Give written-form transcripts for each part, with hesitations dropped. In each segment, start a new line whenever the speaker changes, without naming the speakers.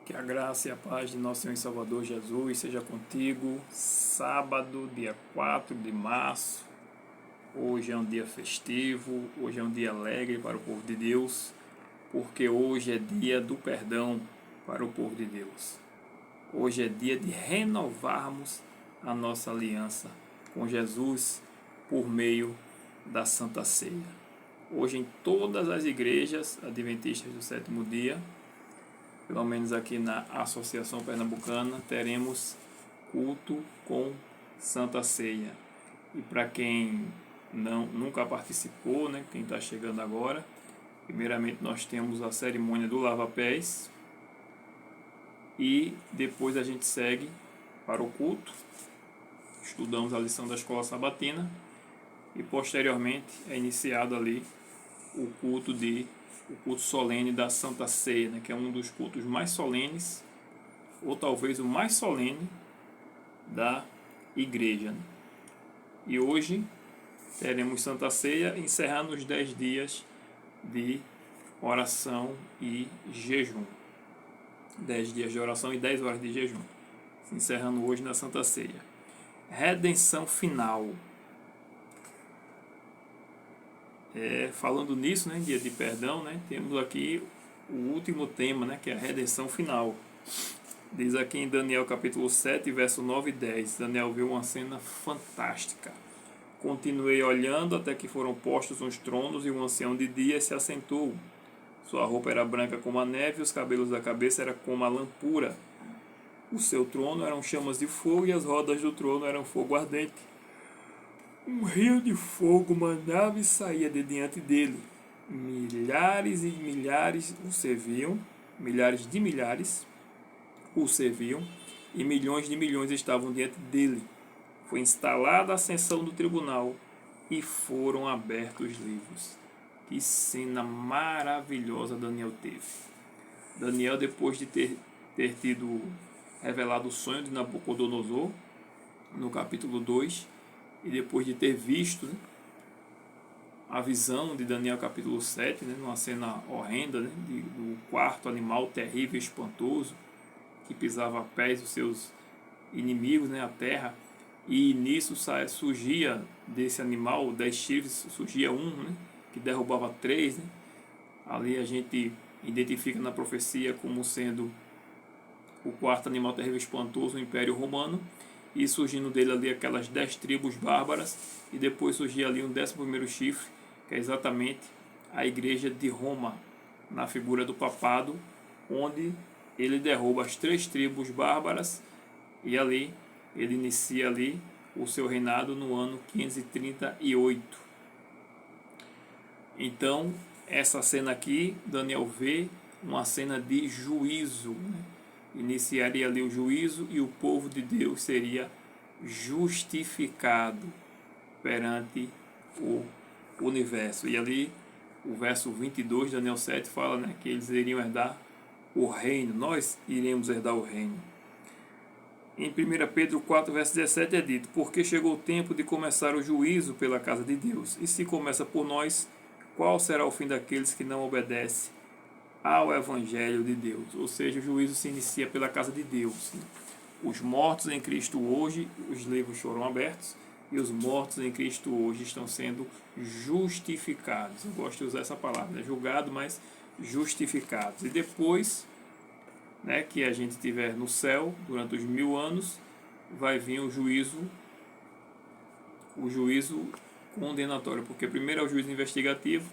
Que a graça e a paz de nosso Senhor e Salvador Jesus seja contigo. Sábado, dia 4 de março. Hoje é um dia festivo, hoje é um dia alegre para o povo de Deus, porque hoje é dia do perdão para o povo de Deus. Hoje é dia de renovarmos a nossa aliança com Jesus por meio da Santa Ceia. Hoje em todas as igrejas adventistas do sétimo dia, pelo menos aqui na Associação Pernambucana, teremos culto com Santa Ceia. E para quem nunca participou, quem está chegando agora, primeiramente nós temos a cerimônia do lava-pés e depois a gente segue para o culto, estudamos a lição da escola sabatina e posteriormente é iniciado ali o culto solene da Santa Ceia, que é um dos cultos mais solenes, ou talvez o mais solene da igreja. E hoje teremos Santa Ceia encerrando os 10 dias de oração e jejum. 10 dias de oração e 10 horas de jejum. Se encerrando hoje na Santa Ceia. Redenção final. Falando nisso, dia de perdão, temos aqui o último tema, que é a redenção final. Diz aqui em Daniel capítulo 7, verso 9 e 10. Daniel viu uma cena fantástica. Continuei olhando até que foram postos uns tronos e um ancião de dia se assentou. Sua roupa era branca como a neve e os cabelos da cabeça eram como a lã pura. O seu trono eram chamas de fogo e as rodas do trono eram fogo ardente. Um rio de fogo manava e saía de diante dele. Milhares e milhares o serviam, milhares de milhares o serviam, e milhões de milhões estavam diante dele. Foi instalada a ascensão do tribunal e foram abertos os livros. Que cena maravilhosa Daniel teve. Daniel, depois de ter tido revelado o sonho de Nabucodonosor, no capítulo 2, e depois de ter visto a visão de Daniel capítulo 7, numa cena horrenda, do quarto animal terrível e espantoso, que pisava a pés dos seus inimigos, a terra, e nisso surgia desse animal 10 chifres, surgia um, que derrubava 3, ali a gente identifica na profecia como sendo o quarto animal terrível e espantoso, o Império Romano, e surgindo dele ali aquelas 10 tribos bárbaras, e depois surgia ali um 11º chifre, que é exatamente a igreja de Roma, na figura do papado, onde ele derruba as 3 tribos bárbaras, e ali ele inicia ali o seu reinado no ano 538. Então, essa cena aqui, Daniel vê uma cena de juízo, Iniciaria ali o juízo e o povo de Deus seria justificado perante o universo. E ali o verso 22 de Daniel 7 fala que eles iriam herdar o reino, nós iremos herdar o reino. Em 1 Pedro 4, verso 17 é dito: porque chegou o tempo de começar o juízo pela casa de Deus, e se começa por nós, qual será o fim daqueles que não obedecem ao Evangelho de Deus? Ou seja, o juízo se inicia pela casa de Deus. Os mortos em Cristo hoje, os livros foram abertos, e os mortos em Cristo hoje estão sendo justificados. Eu gosto de usar essa palavra, julgado, mas justificados. E depois, que a gente estiver no céu, durante os 1000 anos, vai vir o juízo condenatório, porque primeiro é o juízo investigativo,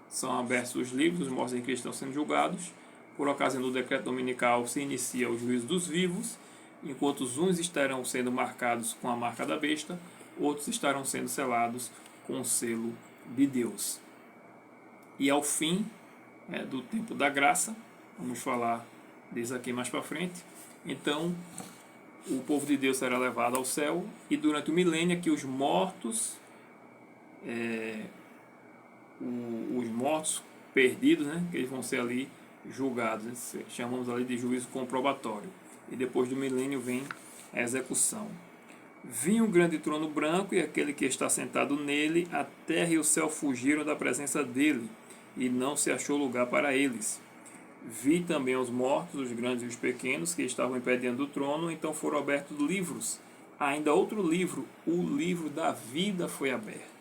são abertos os livros, os mortos em Cristo estão sendo julgados. Por ocasião do decreto dominical se inicia o juízo dos vivos, enquanto uns estarão sendo marcados com a marca da besta, outros estarão sendo selados com o selo de Deus. E ao fim do tempo da graça, vamos falar disso aqui mais para frente, então o povo de Deus será levado ao céu, e durante o milênio que os mortos perdidos, que eles vão ser ali julgados, chamamos ali de juízo comprobatório, e depois do milênio vem a execução. Vinha um grande trono branco, e aquele que está sentado nele, a terra e o céu fugiram da presença dele, e não se achou lugar para eles. Vi também os mortos, os grandes e os pequenos, que estavam em pé diante do trono, então foram abertos livros. Ainda outro livro, o livro da vida foi aberto.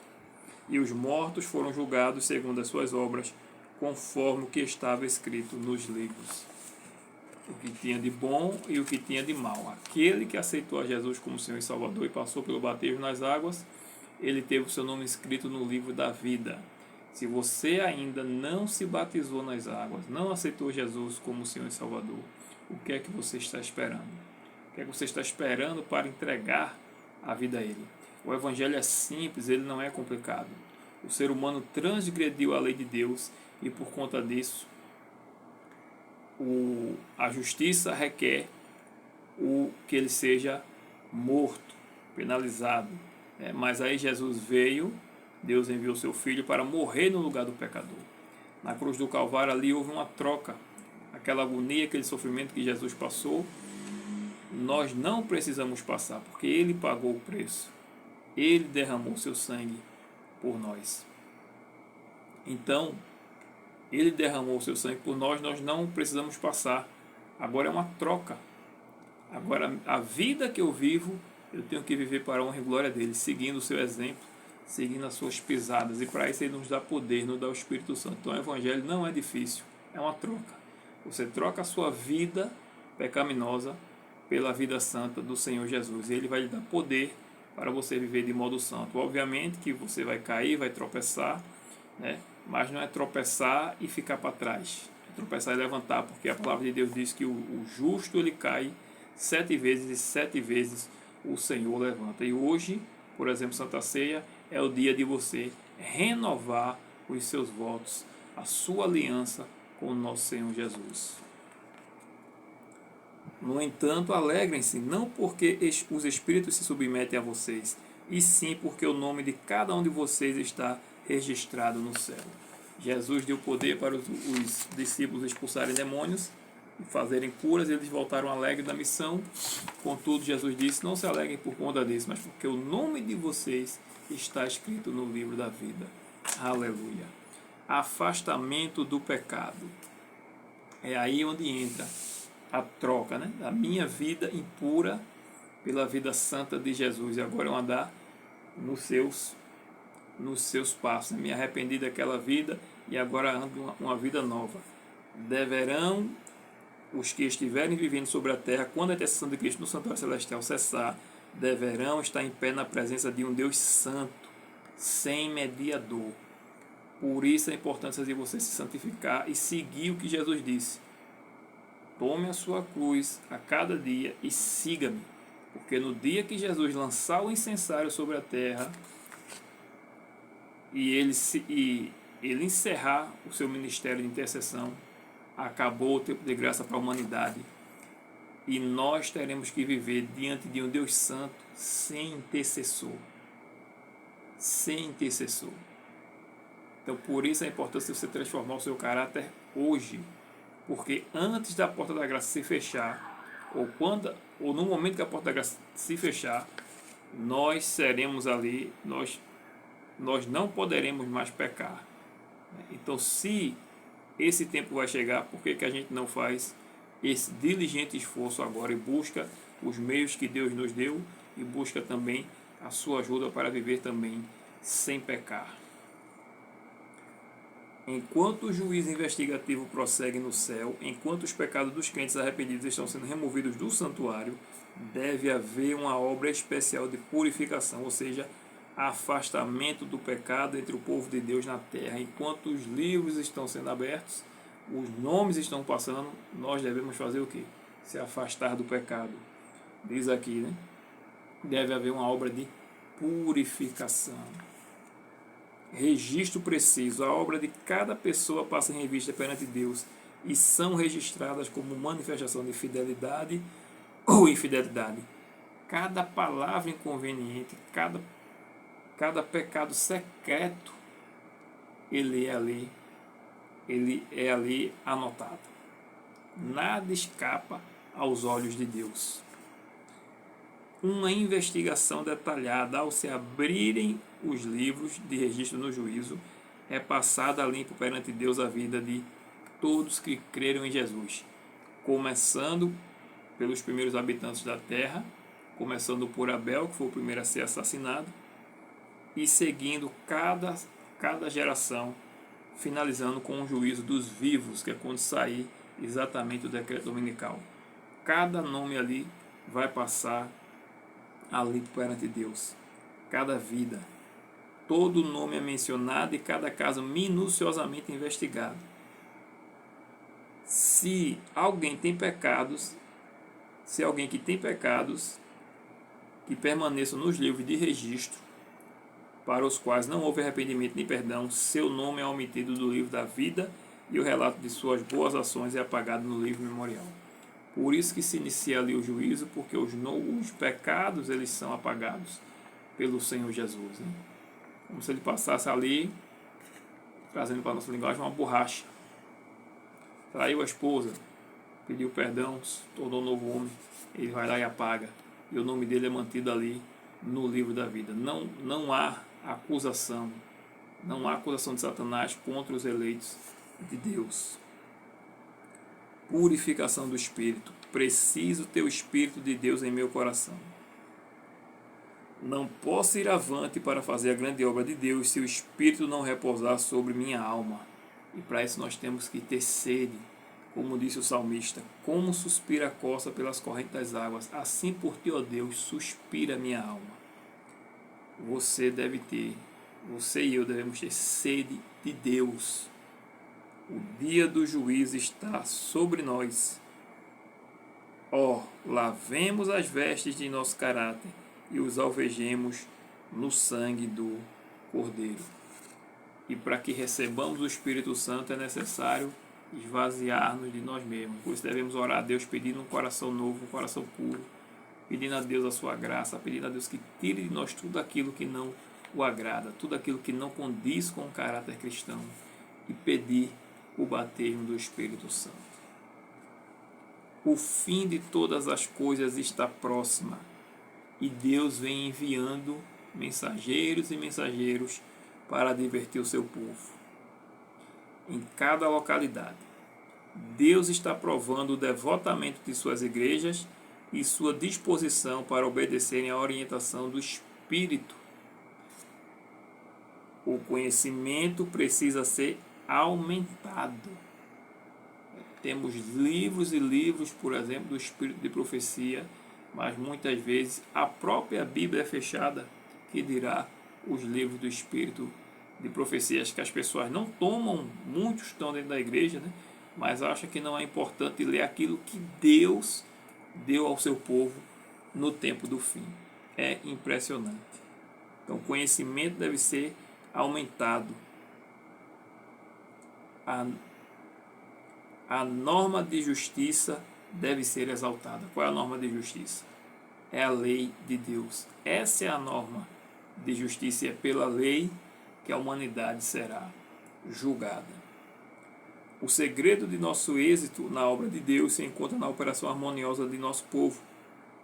E os mortos foram julgados segundo as suas obras, conforme o que estava escrito nos livros. O que tinha de bom e o que tinha de mal. Aquele que aceitou a Jesus como Senhor e Salvador e passou pelo batismo nas águas, ele teve o seu nome escrito no livro da vida. Se você ainda não se batizou nas águas, não aceitou Jesus como Senhor e Salvador, o que é que você está esperando? O que é que você está esperando para entregar a vida a Ele? O Evangelho é simples, ele não é complicado. O ser humano transgrediu a lei de Deus e por conta disso, a justiça requer que ele seja morto, penalizado. Mas aí Jesus veio, Deus enviou seu Filho para morrer no lugar do pecador. Na cruz do Calvário ali houve uma troca. Aquela agonia, aquele sofrimento que Jesus passou, nós não precisamos passar, porque Ele pagou o preço. Ele derramou seu sangue por nós. Então, Ele derramou seu sangue por nós, nós não precisamos passar. Agora é uma troca. Agora, a vida que eu vivo, eu tenho que viver para a honra e glória dele, seguindo o seu exemplo, seguindo as suas pisadas. E para isso ele nos dá poder, nos dá o Espírito Santo. Então o Evangelho não é difícil, é uma troca. Você troca a sua vida pecaminosa pela vida santa do Senhor Jesus. E ele vai lhe dar poder para você viver de modo santo. Obviamente que você vai cair, vai tropeçar, né? Mas não é tropeçar e ficar para trás. É tropeçar e levantar, porque a palavra de Deus diz que o justo ele cai 7 vezes e 7 vezes o Senhor levanta. E hoje, por exemplo, Santa Ceia é o dia de você renovar os seus votos, a sua aliança com o nosso Senhor Jesus. No entanto, alegrem-se, não porque os espíritos se submetem a vocês, e sim porque o nome de cada um de vocês está registrado no céu. Jesus deu poder para os discípulos expulsarem demônios e fazerem curas, e eles voltaram alegres da missão. Contudo, Jesus disse: não se alegrem por conta disso, mas porque o nome de vocês está escrito no livro da vida. Aleluia. Afastamento do pecado. É aí onde entra a troca, né? Da minha vida impura pela vida santa de Jesus. E agora eu andar nos seus passos. Me arrependi daquela vida e agora ando uma vida nova. Deverão os que estiverem vivendo sobre a terra, quando a intercessão de Cristo no santuário celestial cessar, deverão estar em pé na presença de um Deus santo, sem mediador. Por isso a importância de você se santificar e seguir o que Jesus disse. Tome a sua cruz a cada dia e siga-me. Porque no dia que Jesus lançar o incensário sobre a terra e ele encerrar o seu ministério de intercessão, acabou o tempo de graça para a humanidade. E nós teremos que viver diante de um Deus Santo sem intercessor. Sem intercessor. Então, por isso a importância de você transformar o seu caráter hoje. Porque antes da porta da graça se fechar, ou no momento que a porta da graça se fechar, nós seremos ali, nós não poderemos mais pecar. Então, se esse tempo vai chegar, por que a gente não faz esse diligente esforço agora e busca os meios que Deus nos deu e busca também a sua ajuda para viver também sem pecar? Enquanto o juízo investigativo prossegue no céu, enquanto os pecados dos crentes arrependidos estão sendo removidos do santuário, deve haver uma obra especial de purificação, ou seja, afastamento do pecado entre o povo de Deus na terra. Enquanto os livros estão sendo abertos, os nomes estão passando, nós devemos fazer o quê? Se afastar do pecado. Diz aqui, né? Deve haver uma obra de purificação. Registro preciso. A obra de cada pessoa passa em revista perante Deus e são registradas como manifestação de fidelidade ou infidelidade. Cada palavra inconveniente, cada pecado secreto, ele é ali anotado. Nada escapa aos olhos de Deus. Uma investigação detalhada, ao se abrirem os livros de registro no juízo, é passada a limpo perante Deus a vida de todos que creram em Jesus, começando pelos primeiros habitantes da terra, começando por Abel, que foi o primeiro a ser assassinado, e seguindo cada geração, finalizando com o juízo dos vivos, que é quando sair exatamente o decreto dominical. Cada nome ali vai passar ali perante Deus. Cada vida. Todo nome é mencionado e cada caso minuciosamente investigado. Se alguém tem pecados, se alguém que tem pecados, que permaneçam nos livros de registro, para os quais não houve arrependimento nem perdão, seu nome é omitido do livro da vida e o relato de suas boas ações é apagado no livro memorial. Por isso que se inicia ali o juízo, porque os pecados eles são apagados pelo Senhor Jesus. Né? Como se ele passasse ali, trazendo para a nossa linguagem, uma borracha. Traiu a esposa, pediu perdão, se tornou um novo homem, ele vai lá e apaga. E o nome dele é mantido ali no livro da vida. Não há acusação, não há acusação de Satanás contra os eleitos de Deus. Purificação do Espírito. Preciso ter o Espírito de Deus em meu coração. Não posso ir avante para fazer a grande obra de Deus se o Espírito não repousar sobre minha alma. E para isso nós temos que ter sede, como disse o salmista, como suspira a costa pelas correntes das águas, assim por ti, ó Deus, suspira minha alma. Você e eu devemos ter sede de Deus. O dia do juízo está sobre nós. Lavemos as vestes de nosso caráter e os alvejemos no sangue do Cordeiro. E para que recebamos o Espírito Santo é necessário esvaziar-nos de nós mesmos. Por isso devemos orar a Deus pedindo um coração novo, um coração puro, pedindo a Deus a sua graça, pedindo a Deus que tire de nós tudo aquilo que não o agrada, tudo aquilo que não condiz com o caráter cristão, e pedir o batismo do Espírito Santo. O fim de todas as coisas está próxima e Deus vem enviando mensageiros e mensageiros para advertir o seu povo. Em cada localidade, Deus está provando o devotamento de suas igrejas e sua disposição para obedecerem à orientação do Espírito. O conhecimento precisa ser aumentado. Temos livros e livros, por exemplo, do Espírito de Profecia, mas muitas vezes a própria Bíblia é fechada, que dirá os livros do Espírito de Profecias, que as pessoas não tomam, muitos estão dentro da igreja, né? Mas acham que não é importante ler aquilo que Deus deu ao seu povo no tempo do fim. É impressionante. Então, o conhecimento deve ser aumentado. A norma de justiça deve ser exaltada. Qual é a norma de justiça? É a lei de Deus. Essa é a norma de justiça e é pela lei que a humanidade será julgada. O segredo de nosso êxito na obra de Deus se encontra na operação harmoniosa de nosso povo.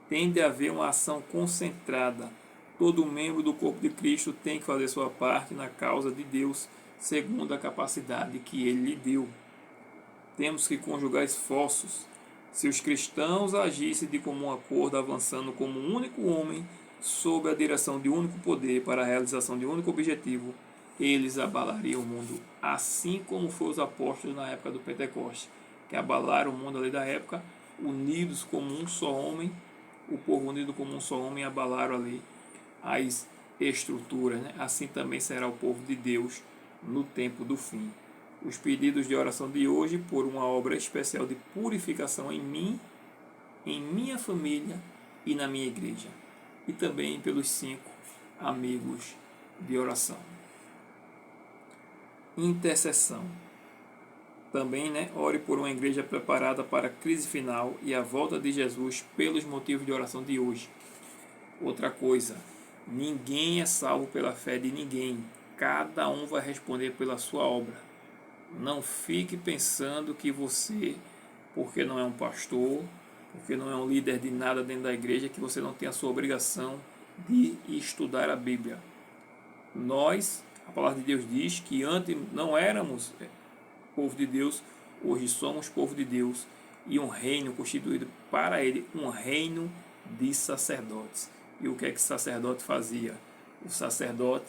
Tem de haver uma ação concentrada. Todo membro do corpo de Cristo tem que fazer sua parte na causa de Deus, segundo a capacidade que Ele lhe deu. Temos que conjugar esforços. Se os cristãos agissem de comum acordo, avançando como um único homem, sob a direção de um único poder para a realização de um único objetivo, eles abalariam o mundo, assim como foram os apóstolos na época do Pentecoste, que abalaram o mundo ali da época, unidos como um só homem, o povo unido como um só homem, abalaram ali as estruturas, né? Assim também será o povo de Deus no tempo do fim. Os pedidos de oração de hoje por uma obra especial de purificação em mim, em minha família e na minha igreja, e também pelos 5 amigos de oração. Intercessão. Também, ore por uma igreja preparada para a crise final e a volta de Jesus pelos motivos de oração de hoje. Outra coisa, ninguém é salvo pela fé de ninguém. Cada um vai responder pela sua obra. Não fique pensando que você, porque não é um pastor, porque não é um líder de nada dentro da igreja, que você não tem a sua obrigação de estudar a Bíblia. Nós, a palavra de Deus diz que antes não éramos povo de Deus, Hoje somos povo de Deus e um reino constituído para ele, um reino de sacerdotes. E o que é que o sacerdote fazia? O sacerdote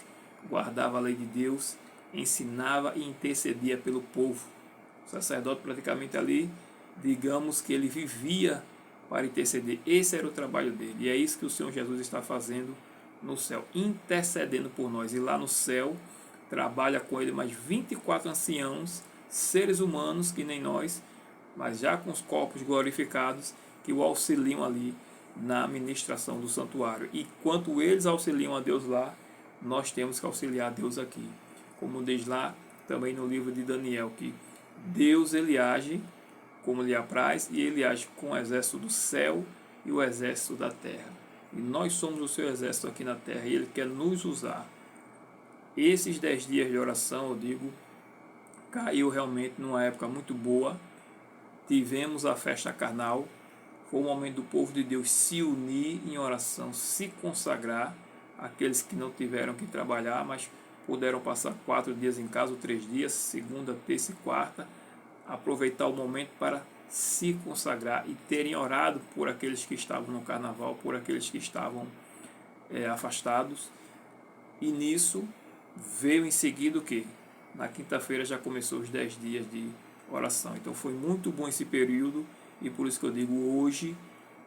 guardava a lei de Deus, ensinava e intercedia pelo povo. O sacerdote praticamente ali, digamos que ele vivia para interceder. Esse era o trabalho dele. E é isso que o Senhor Jesus está fazendo no céu, intercedendo por nós. E lá no céu trabalha com ele mais 24 anciãos, seres humanos que nem nós, mas já com os corpos glorificados, que o auxiliam ali na administração do santuário. E enquanto eles auxiliam a Deus lá, nós temos que auxiliar a Deus aqui. Como diz lá também no livro de Daniel, que Deus ele age como lhe apraz, e ele age com o exército do céu e o exército da terra. E nós somos o seu exército aqui na terra, e ele quer nos usar. Esses 10 dias de oração, eu digo, caiu realmente numa época muito boa. Tivemos a festa carnal, foi o momento do povo de Deus se unir em oração, se consagrar, aqueles que não tiveram que trabalhar, mas puderam passar 4 dias em casa, ou 3 dias, segunda, terça e quarta, aproveitar o momento para se consagrar e terem orado por aqueles que estavam no carnaval, por aqueles que estavam afastados. E nisso veio em seguida o que? Na quinta-feira já começou os 10 dias de oração. Então foi muito bom esse período, e por isso que eu digo, hoje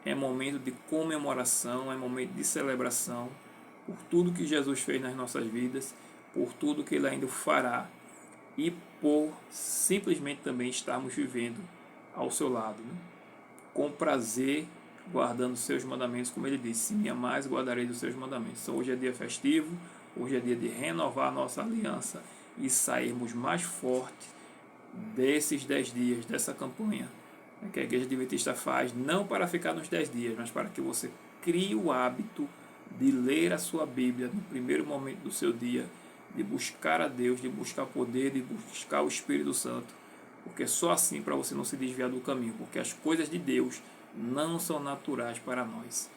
é momento de comemoração, é momento de celebração por tudo que Jesus fez nas nossas vidas, por tudo que ele ainda fará, e por simplesmente também estarmos vivendo ao seu lado, né? Com prazer, guardando os seus mandamentos, como ele disse: se me amais, guardarei dos seus mandamentos. Então hoje é dia festivo, hoje é dia de renovar a nossa aliança e sairmos mais fortes desses 10 dias, dessa campanha que a Igreja Adventista faz, não para ficar nos 10 dias, mas para que você crie o hábito de ler a sua Bíblia no primeiro momento do seu dia, de buscar a Deus, de buscar poder, de buscar o Espírito Santo, porque só assim para você não se desviar do caminho, porque as coisas de Deus não são naturais para nós.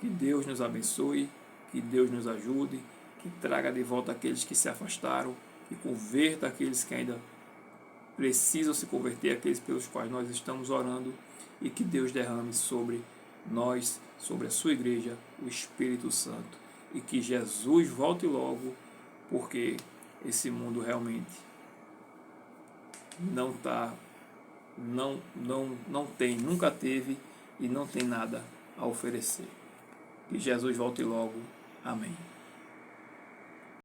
Que Deus nos abençoe, que Deus nos ajude, que traga de volta aqueles que se afastaram, que converta aqueles que ainda precisam se converter, aqueles pelos quais nós estamos orando, e que Deus derrame sobre nós, sobre a sua igreja, o Espírito Santo, e que Jesus volte logo, porque esse mundo realmente não tem, nunca teve e não tem nada a oferecer. Que Jesus volte logo. Amém.